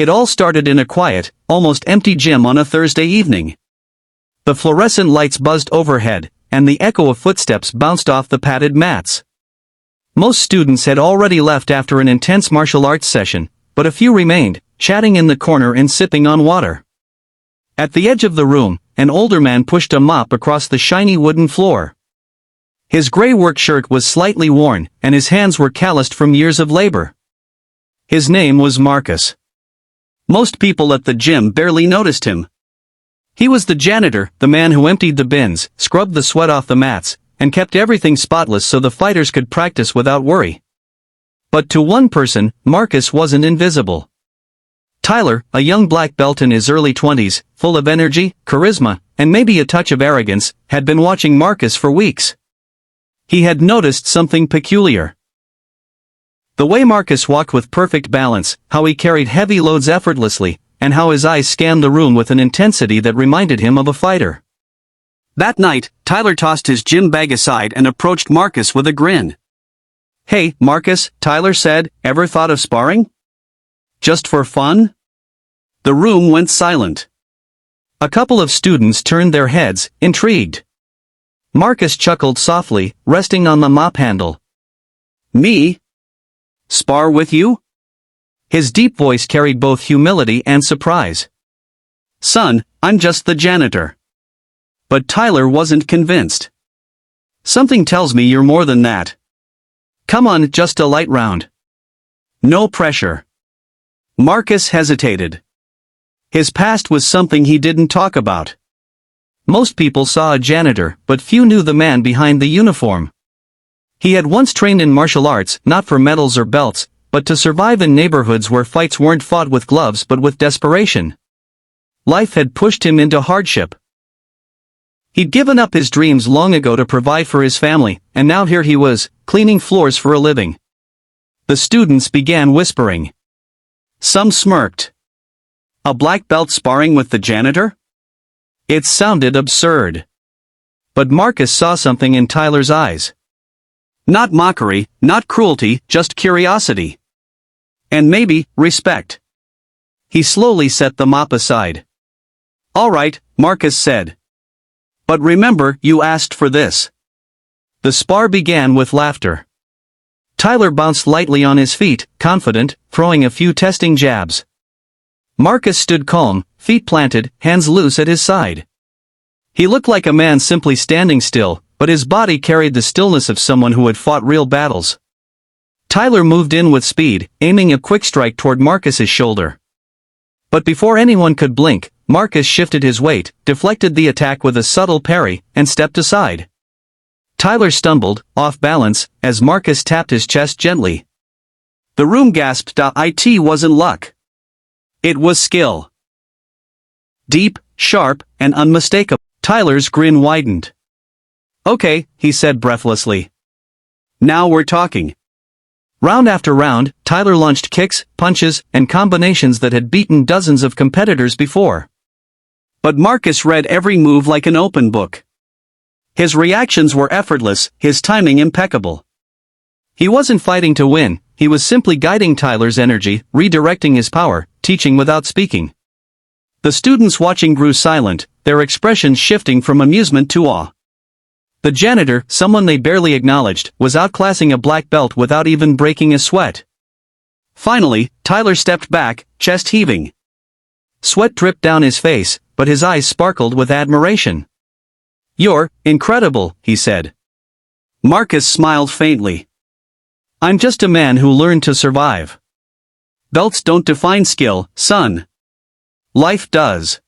It all started in a quiet, almost empty gym on a Thursday evening. The fluorescent lights buzzed overhead, and the echo of footsteps bounced off the padded mats. Most students had already left after an intense martial arts session, but a few remained, chatting in the corner and sipping on water. At the edge of the room, an older man pushed a mop across the shiny wooden floor. His gray work shirt was slightly worn, and his hands were calloused from years of labor. His name was Marcus. Most people at the gym barely noticed him. He was the janitor, the man who emptied the bins, scrubbed the sweat off the mats, and kept everything spotless so the fighters could practice without worry. But to one person, Marcus wasn't invisible. Tyler, a young black belt in his early 20s, full of energy, charisma, and maybe a touch of arrogance, had been watching Marcus for weeks. He had noticed something peculiar. The way Marcus walked with perfect balance, how he carried heavy loads effortlessly, and how his eyes scanned the room with an intensity that reminded him of a fighter. That night, Tyler tossed his gym bag aside and approached Marcus with a grin. "Hey, Marcus," Tyler said, "ever thought of sparring? Just for fun?" The room went silent. A couple of students turned their heads, intrigued. Marcus chuckled softly, resting on the mop handle. "Me? Spar with you?" His deep voice carried both humility and surprise. "Son, I'm just the janitor." But Tyler wasn't convinced. "Something tells me you're more than that. Come on, just a light round. No pressure." Marcus hesitated. His past was something he didn't talk about. Most people saw a janitor, but few knew the man behind the uniform. He had once trained in martial arts, not for medals or belts, but to survive in neighborhoods where fights weren't fought with gloves but with desperation. Life had pushed him into hardship. He'd given up his dreams long ago to provide for his family, and now here he was, cleaning floors for a living. The students began whispering. Some smirked. A black belt sparring with the janitor? It sounded absurd. But Marcus saw something in Tyler's eyes. Not mockery, not cruelty, just curiosity. And maybe, respect. He slowly set the mop aside. "All right," Marcus said. "But remember, you asked for this." The spar began with laughter. Tyler bounced lightly on his feet, confident, throwing a few testing jabs. Marcus stood calm, feet planted, hands loose at his side. He looked like a man simply standing still, but his body carried the stillness of someone who had fought real battles. Tyler moved in with speed, aiming a quick strike toward Marcus's shoulder. But before anyone could blink, Marcus shifted his weight, deflected the attack with a subtle parry, and stepped aside. Tyler stumbled, off balance, as Marcus tapped his chest gently. The room gasped. It wasn't luck. It was skill. Deep, sharp, and unmistakable. Tyler's grin widened. "Okay," he said breathlessly. "Now we're talking." Round after round, Tyler launched kicks, punches, and combinations that had beaten dozens of competitors before. But Marcus read every move like an open book. His reactions were effortless, his timing impeccable. He wasn't fighting to win, he was simply guiding Tyler's energy, redirecting his power, teaching without speaking. The students watching grew silent, their expressions shifting from amusement to awe. The janitor, someone they barely acknowledged, was outclassing a black belt without even breaking a sweat. Finally, Tyler stepped back, chest heaving. Sweat dripped down his face, but his eyes sparkled with admiration. "You're incredible," he said. Marcus smiled faintly. "I'm just a man who learned to survive. Belts don't define skill, son. Life does."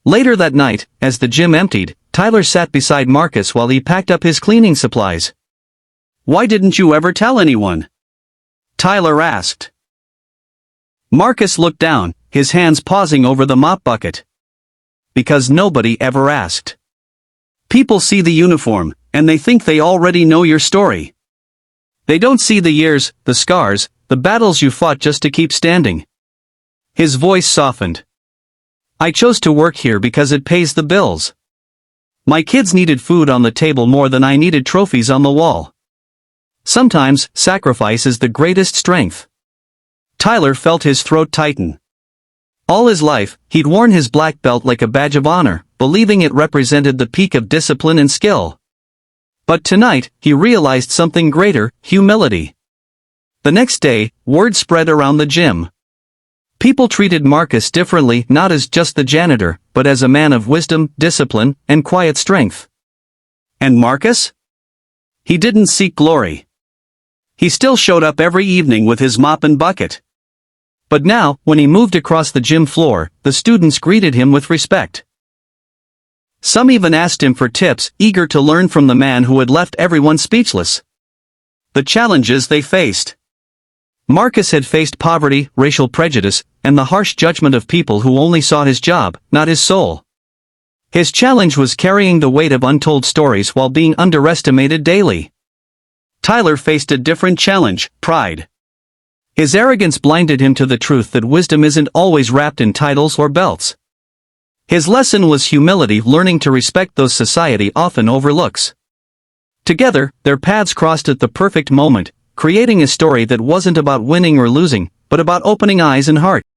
Later that night, as the gym emptied, Tyler sat beside Marcus while he packed up his cleaning supplies. "Why didn't you ever tell anyone?" Tyler asked. Marcus looked down, his hands pausing over the mop bucket. "Because nobody ever asked. People see the uniform, and they think they already know your story. They don't see the years, the scars, the battles you fought just to keep standing." His voice softened. "I chose to work here because it pays the bills. My kids needed food on the table more than I needed trophies on the wall. Sometimes, sacrifice is the greatest strength." Tyler felt his throat tighten. All his life, he'd worn his black belt like a badge of honor, believing it represented the peak of discipline and skill. But tonight, he realized something greater: humility. The next day, word spread around the gym. People treated Marcus differently, not as just the janitor, but as a man of wisdom, discipline, and quiet strength. And Marcus? He didn't seek glory. He still showed up every evening with his mop and bucket. But now, when he moved across the gym floor, the students greeted him with respect. Some even asked him for tips, eager to learn from the man who had left everyone speechless. The challenges they faced. Marcus had faced poverty, racial prejudice, and the harsh judgment of people who only saw his job, not his soul. His challenge was carrying the weight of untold stories while being underestimated daily. Tyler faced a different challenge: pride. His arrogance blinded him to the truth that wisdom isn't always wrapped in titles or belts. His lesson was humility, learning to respect those society often overlooks. Together, their paths crossed at the perfect moment, creating a story that wasn't about winning or losing, but about opening eyes and heart.